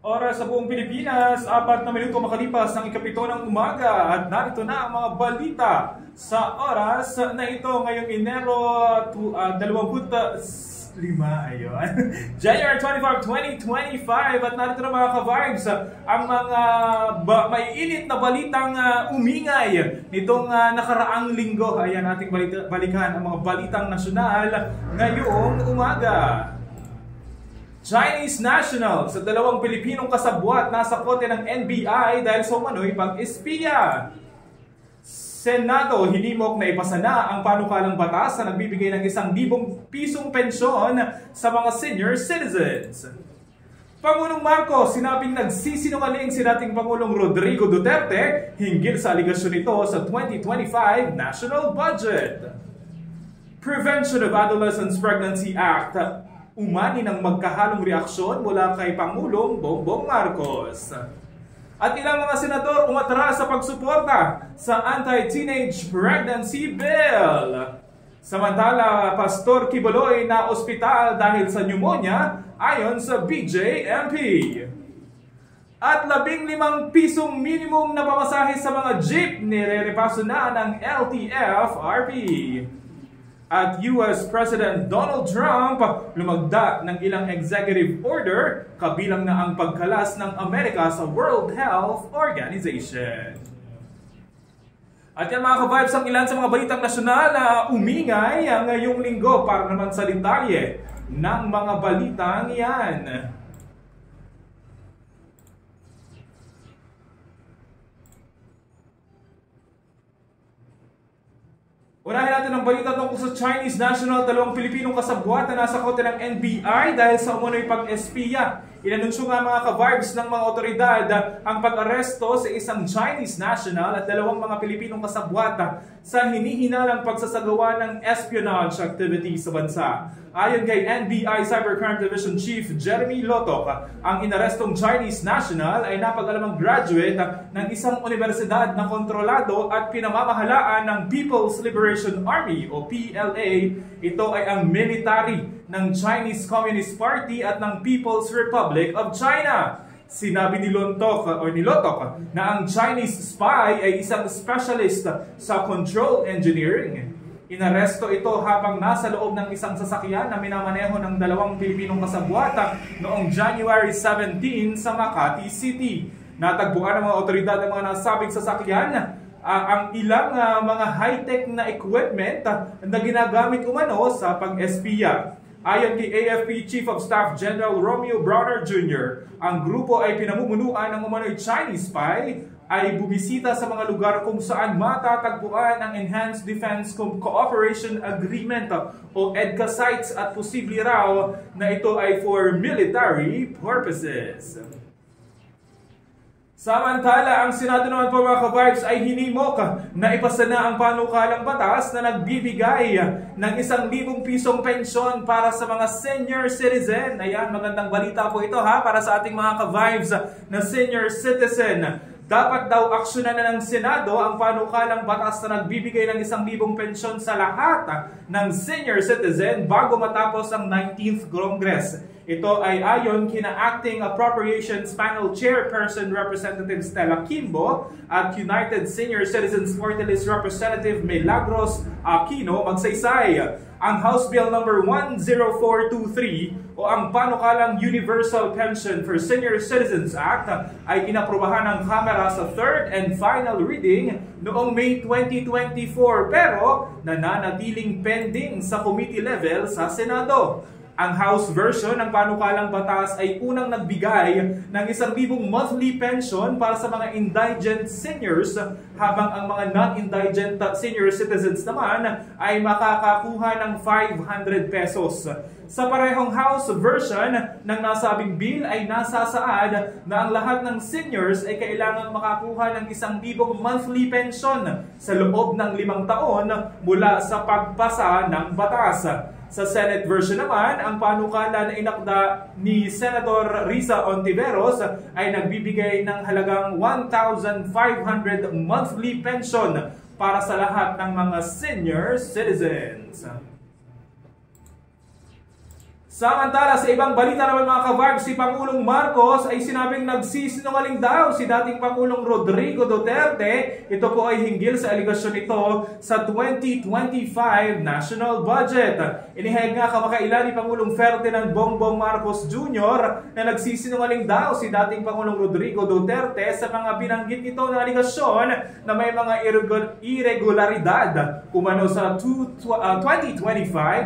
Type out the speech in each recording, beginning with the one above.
Oras sa buong Pilipinas, 4 na minuto makalipas ng ikapito ng umaga at narito na ang mga balita sa oras na ito ngayong Enero 25, ayun. January 25, 2025 at narito na mga ka-vibes ang mga maiinit na balitang umingay nitong nakaraang linggo. Ayan ating balikan ang mga balitang nasyonal ngayong umaga. Chinese national sa dalawang Pilipinong kasabwat nasa kote ng NBI dahil sa umano'y pag-espiya. Senado hinimok na ipasa na ang panukalang batas na nagbibigay ng 1,000 pisong pensyon sa mga senior citizens. Pangulong Marcos sinabing nagsisinungaling si dating Pangulong Rodrigo Duterte hinggil sa aligasyon nito sa 2025 national budget. Prevention of Adolescents Pregnancy Act umani ng magkahalong reaksyon mula kay Pangulong Bongbong Marcos. At ilang mga senador umatras sa pagsuporta sa Anti-Teenage Pregnancy Bill. Samantala, Pastor Quiboloy na ospital dahil sa pneumonia ayon sa BJMP. At 15 pisong minimum na pamasahe sa mga jeep nire-repaso na ng LTFRB. At US President Donald Trump lumagda ng ilang executive order kabilang na ang pagkalas ng Amerika sa World Health Organization. At yan mga ka-vibes ang ilan sa mga balitang nasyonal na umingay ngayong linggo para naman sa detalye ng mga balitang yan. Unahin natin ang balita tungkol sa Chinese national, dalawang Pilipinong kasabwat na nasa kote ng NBI dahil sa umano'y pag-espiya. Inanunsyo nga mga ka-vibes ng mga otoridad ang pag-aresto sa isang Chinese national at dalawang mga Pilipinong kasabwat sa hinihinalang pagsasagawa ng espionage activity sa bansa. Ayon kay NBI Cybercrime Division Chief Jeremy Lotok, ang inarestong Chinese national ay napag-alamang graduate ng isang universidad na kontrolado at pinamamahalaan ng People's Liberation Army o PLA. Ito ay ang military ng Chinese Communist Party at ng People's Republic of China. Sinabi ni Lotok na ang Chinese spy ay isang specialist sa control engineering. Inaresto ito habang nasa loob ng isang sasakyan na minamaneho ng dalawang Pilipinong kasabwat noong January 17 sa Makati City. Natagpuan ng mga otoridad ang mga nasabing sasakyan ang ilang mga high-tech na equipment na ginagamit umano sa pag-espiya. Ayon kay AFP Chief of Staff General Romeo Browner Jr., ang grupo ay pinamumunuan ng umano'y Chinese spy ay bumisita sa mga lugar kung saan matatagpuan ang Enhanced Defense Cooperation Agreement o EDCA sites at posible raw na ito ay for military purposes. Samantala, ang Senado naman po mga ka-vibes ay hinimok na ipasa na ang panukalang batas na nagbibigay ng 1,000 pisong pensyon para sa mga senior citizen. Ayan, magandang balita po ito para sa ating mga ka-vibes na senior citizen. Dapat daw aksyonan na ng Senado ang panukalang batas na nagbibigay ng 1,000 pensyon sa lahat ng senior citizen bago matapos ang 19th Congress. Ito ay ayon kina Acting Appropriations Panel Chairperson Representative Stella Kimbo at United Senior Citizens Party List Representative Milagros Aquino magsaysay. Ang House Bill number 10423 o ang panukalang Universal Pension for Senior Citizens Act ay inaprobahan ng Kamara sa third and final reading noong May 2024 pero nananatiling pending sa committee level sa Senado. Ang House version ng panukalang batas ay unang nagbigay ng 1,000 monthly pension para sa mga indigent seniors habang ang mga non-indigent senior citizens naman ay makakakuha ng 500 pesos. Sa parehong House version ng nasabing bill ay nasasaad na ang lahat ng seniors ay kailangang makakuha ng 1,000 monthly pension sa loob ng 5 taon mula sa pagpasa ng batas. Sa Senate version naman, ang panukala na inakda ni Senator Risa Ontiveros ay nagbibigay ng halagang 1,500 monthly pension para sa lahat ng mga senior citizens. Samantala, sa ibang balita naman mga ka-Varg, si Pangulong Marcos ay sinabing nagsisinungaling daw si dating Pangulong Rodrigo Duterte. Ito po ay hinggil sa aligasyon nito sa 2025 national budget. Inihayag nga kamakailan ni Pangulong Ferdinand Bongbong Marcos Jr. na nagsisinungaling daw si dating Pangulong Rodrigo Duterte sa mga binanggit nito na aligasyon na may mga irregularidad umano sa 2025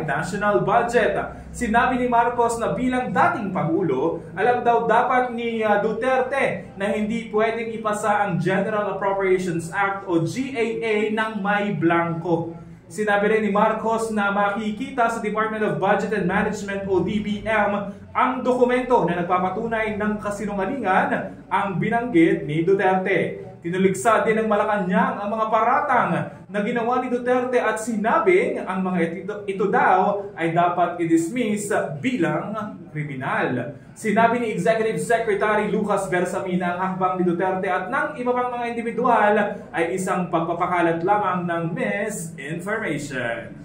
national budget. Sinabi ni Marcos na bilang dating Pangulo, alam daw dapat ni Duterte na hindi pwedeng ipasa ang General Appropriations Act o GAA ng may blanco. Sinabi rin ni Marcos na makikita sa Department of Budget and Management o DBM ang dokumento na nagpapatunay ng kasinungalingan ang binanggit ni Duterte. Tinuligsa din ng Malacanang ang mga paratang na ginawa ni Duterte at sinabing ang mga ito daw ay dapat i-dismiss bilang kriminal. Sinabi ni Executive Secretary Lucas Bersamina ang hakbang ni Duterte at ng iba pang mga individual ay isang pagpapakalat lamang ng misinformation.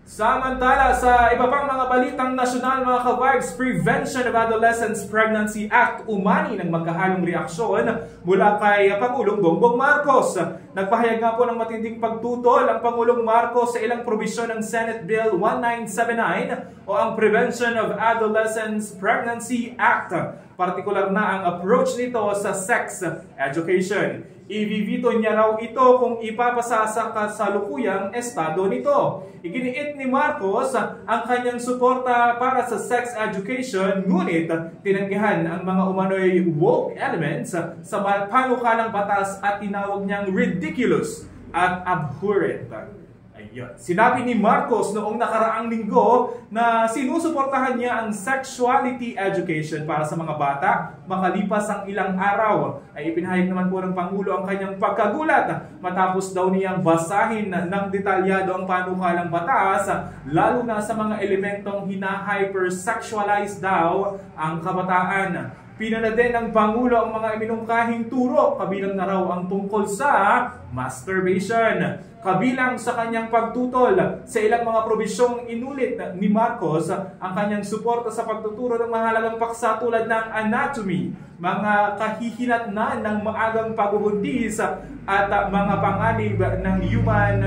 Samantala, sa iba pang mga balitang nasyonal mga ka-Vargs, Prevention of Adolescents Pregnancy Act umani ng magkahalong reaksyon mula kay Pangulong Bongbong Marcos. Nagpahayag nga po ng matinding pagtutol ang Pangulong Marcos sa ilang probisyon ng Senate Bill 1979 o ang Prevention of Adolescents Pregnancy Act. Partikular na ang approach nito sa sex education. Ibibito niya raw ito kung ipapasa sa kasalukuyang estado nito. Iginiit ni Marcos ang kanyang suporta para sa sex education, ngunit tinanggihan ang mga umano'y woke elements sa panukalang batas at tinawag niyang ridiculous at abhorrent. Sinabi ni Marcos noong nakaraang linggo na sinusuportahan niya ang sexuality education para sa mga bata makalipas ang ilang araw. Ay ipinahayag naman po ng Pangulo ang kanyang pagkagulat matapos daw niyang basahin ng detalyado ang panukalang batas, lalo na sa mga elementong hina-hypersexualize daw ang kabataan. Pinuna din ng Pangulo ang mga iminungkahing turo, kabilang na raw ang tungkol sa masturbation. Kabilang sa kanyang pagtutol sa ilang mga probisyong inulit ni Marcos ang kanyang suporta sa pagtuturo ng mahalagang paksa tulad ng anatomy, mga kahihinatnan ng maagang pagbubuntis at mga panganib ng human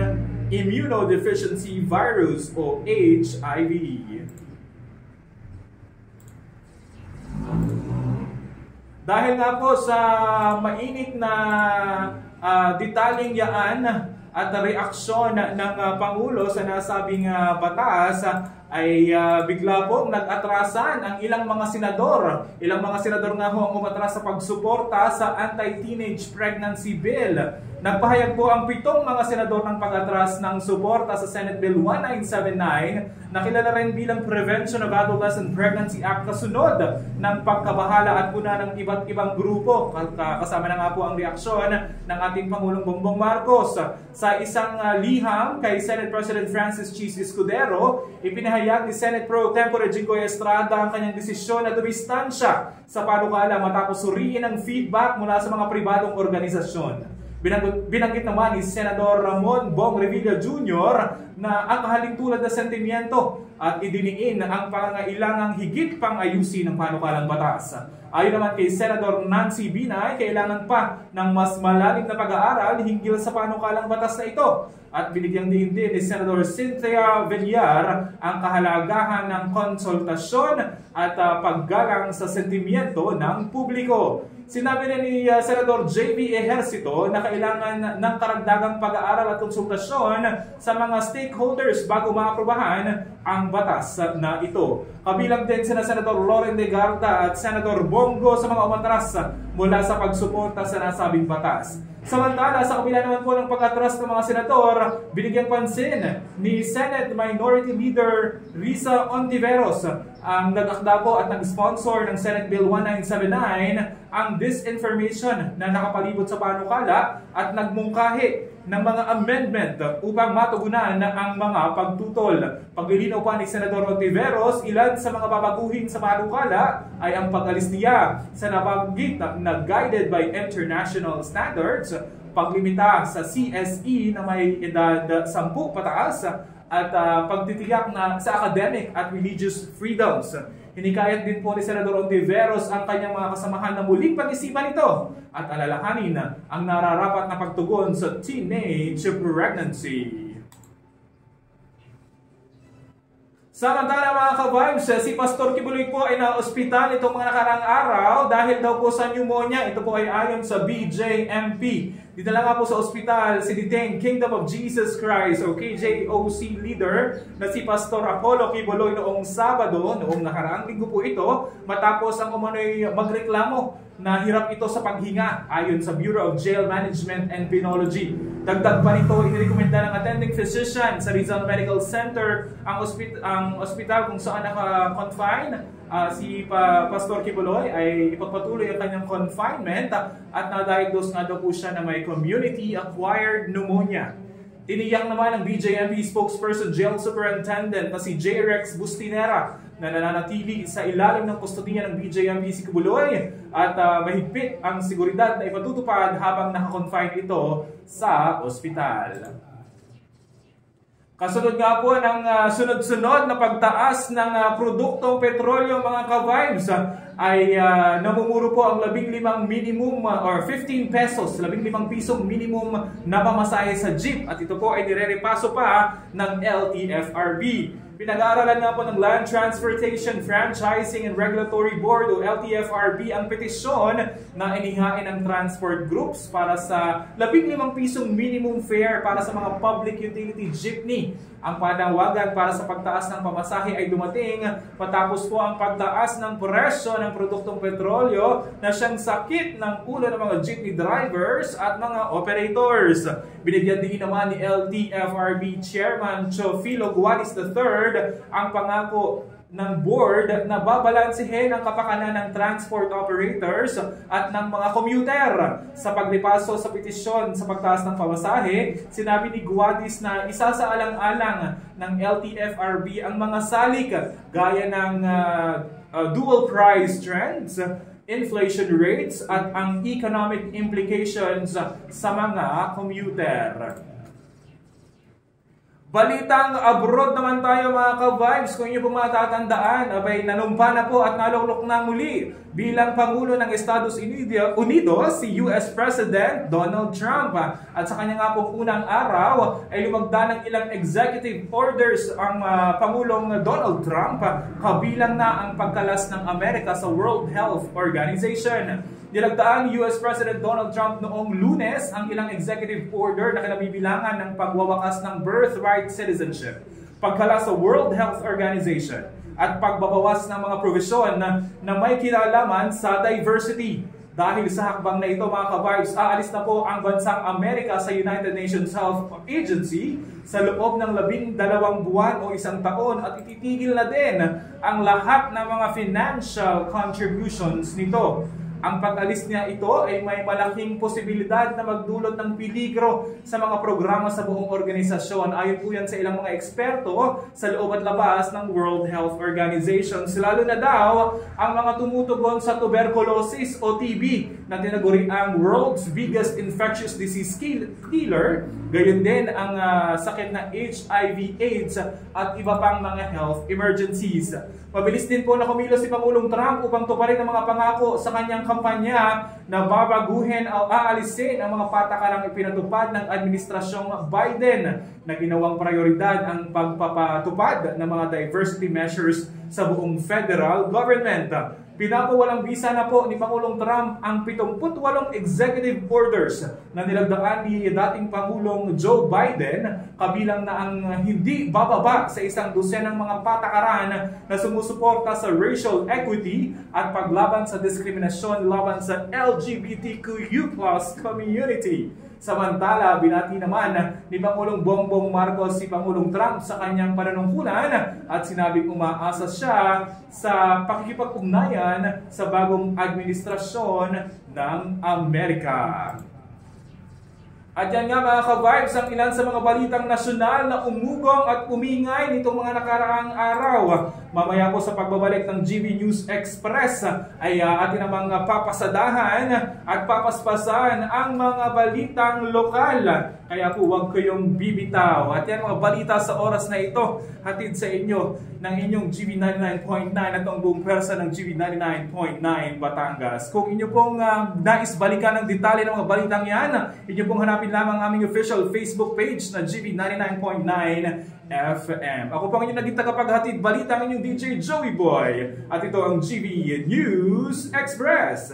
immunodeficiency virus o HIV. Dahil nga po sa mainit na detalyeng yaan at reaksyon ng Pangulo sa nasabing batas, ay bigla pong nag-atrasan ang ilang mga senador. Ilang mga senador nga ho ang umatras sa pagsuporta sa anti-teenage pregnancy bill. Nagpahayag po ang 7 mga senador ng pag-atras ng suporta sa Senate Bill 1979 na kilala rin bilang Prevention of Adolescent Pregnancy Act kasunod ng pagkabahala at puna ng iba't ibang grupo. Kasama na nga po ang reaksyon ng ating Pangulong Bongbong Marcos. Sa isang liham kay Senate President Francis Chis Escudero, ipinahayag ni Senate Pro Tempore Jinggoy Estrada ang kanyang desisyon na dumistansya sa panukala matapos suriin ang feedback mula sa mga pribadong organisasyon. Binanggit naman ni Senador Ramon Bong Revilla Jr. na ang kahalintulad na sentimiento at idiniin ang pangangailangang higit pang ayusin ng panukalang batas. Ayon naman kay Senador Nancy Binay, kailangan pa ng mas malalim na pag-aaral hinggil sa panukalang batas na ito. At binigyang diin din ni Senador Cynthia Villar ang kahalagahan ng konsultasyon at paggalang sa sentimiento ng publiko. Sinabi rin ni Senador J.B. Ejercito na kailangan ng karagdagang pag-aaral at konsultasyon sa mga stakeholders bago maaprubahan ang batas na ito. Kabilang din sina Senador Loren Legarda at Senador Bongo sa mga umatras mula sa pagsuporta sa nasabing batas. Samantala, sa kabila naman po ng pag-atras ng mga senador, binigyang pansin ni Senate Minority Leader Risa Ontiveros ang nag-akda po at nag-sponsor ng Senate Bill 1979 ang disinformation na nakapalibot sa panukala at nagmungkahi ng mga amendment upang matugunan ang mga pagtutol. Paglilinaw pa ni Senador Ontiveros, ilan sa mga babaguhin sa panukala ay ang pag-alis niya sa nabanggit na guided by international standards, paglimita sa CSE na may edad 10 pataas at pagtitiyak na sa academic at religious freedoms. Hinikayat din po ni Senador Ontiveros ang kanyang mga kasamahan na muling pag-isipan ito at alalahanin ang nararapat na pagtugon sa teenage pregnancy. Samantala mga ka-vibes, si Pastor Kibuloy po ay na-ospital itong mga nakaraang araw dahil daw po sa pneumonia. Ito po ay ayon sa BJMP. Dinala nga po sa ospital si detained Kingdom of Jesus Christ o KJOC leader na si Pastor Apollo Kibuloy noong Sabado, noong nakaraang linggo po ito, matapos ang umano'y magreklamo na hirap ito sa paghinga ayon sa Bureau of Jail Management and Penology. Dagdag pa nito, inirekomenda ng attending physician sa Rizal Medical Center ang ospital kung saan naka-confine si Pastor Kibuloy ay ipagpatuloy ang kanyang confinement at na-diagnose nga daw po siya na may community-acquired pneumonia. Tiniyak naman ng BJMP spokesperson Jail Superintendent na si J. Rex Bustinera na nananatili sa ilalim ng kustodiya ng BJMP si Kibuloy at mahigpit ang seguridad na ipatutupad habang nakakonfine ito sa ospital. Kasunod nga po ng sunod-sunod na pagtaas ng produktong petrolyo mga ka-vibes ay namumuro po ang 15 minimum or 15 pesos, 15 pisong minimum na pamasahe sa jeep at ito po ay nirerepaso pa ng LTFRB. Pinag-aaralan nga po ng Land Transportation Franchising and Regulatory Board o LTFRB ang petisyon na inihain ng transport groups para sa 15 pisong minimum fare para sa mga public utility jeepney. Ang panawagan para sa pagtaas ng pamasahe ay dumating matapos po ang pagtaas ng presyo ng produktong petrolyo na siyang sakit ng ulo ng mga jeepney drivers at mga operators. Binigyan din naman ni LTFRB Chairman Chofilo Gualis III ang pangako ng board na babalansehin ang kapakanan ng transport operators at ng mga commuter. Sa paglipaso sa petisyon sa pagtaas ng pamasahe, sinabi ni Guadis na isa sa alang-alang ng LTFRB ang mga salik gaya ng dual price trends, inflation rates at ang economic implications sa mga commuter. Balitang abroad naman tayo mga ka-vibes. Kung inyo po matatandaan, abay nanumpa na po at naluklok na muli bilang Pangulo ng Estados Unidos si US President Donald Trump. At sa kanya nga pong unang araw ay lumagda ng ilang executive orders ang Pangulong Donald Trump kabilang na ang pagkalas ng Amerika sa World Health Organization. Nilagdaan ni US President Donald Trump noong Lunes ang ilang executive order na kinabibilangan ng pagwawakas ng birthright citizenship, pagkala sa World Health Organization, at pagbabawas ng mga provisyon na may kinalaman sa diversity. Dahil sa hakbang na ito mga ka-vibes, aalis na po ang bansang Amerika sa United Nations Health Agency sa loob ng 12 buwan o isang taon at ititigil na din ang lahat ng mga financial contributions nito. Ang pag-alis niya ito ay may malaking posibilidad na magdulot ng peligro sa mga programa sa buong organisasyon. Ayon po yan sa ilang mga eksperto sa loob at labas ng World Health Organization. Lalo na daw ang mga tumutugon sa tuberculosis o TB na tinaguri ang world's biggest infectious disease killer. Gayon din ang sakit na HIV/AIDS at iba pang mga health emergencies. Mabilis din po na kumilos si Pangulong Trump upang tuparin ang mga pangako sa kanyang kampanya na babaguhin o aalisin ang mga patakarang ipinatupad ng administrasyong Biden na ginawang prioridad ang pagpapatupad ng mga diversity measures sa buong federal government. Pinapawalang bisa na po ni Pangulong Trump ang 78 executive orders na nilagdaan ni dating Pangulong Joe Biden, kabilang na ang hindi bababa sa 100 mga patakaran na sumusuporta sa racial equity at paglaban sa diskriminasyon laban sa LGBTQ+ community. Samantala, binati naman ni Pangulong Bongbong Marcos si Pangulong Trump sa kanyang pananungkulan at sinabing umaasa siya sa pakikipag-ugnayan sa bagong administrasyon ng Amerika. At yan nga mga ka-vibes ang ilan sa mga balitang nasyonal na umugong at umingay nitong mga nakaraang araw. mamaya po sa pagbabalik ng GV News Express ay atin namang papasadahan at papaspasan ang mga balitang lokal. Kaya po huwag kayong bibitaw. At yan mga balita sa oras na ito, hatid sa inyo ng inyong GV 99.9 at ang buong pwersa ng GV 99.9 Batangas. Kung inyo pong nais balikan ng detalye ng mga balitang yan, inyo pong hanapin lamang aming official Facebook page na GV 99.9 FM. Ako po ang inyong naging tagapaghatid balita ng inyong DJ Joey Boy. At ito ang GV News Express.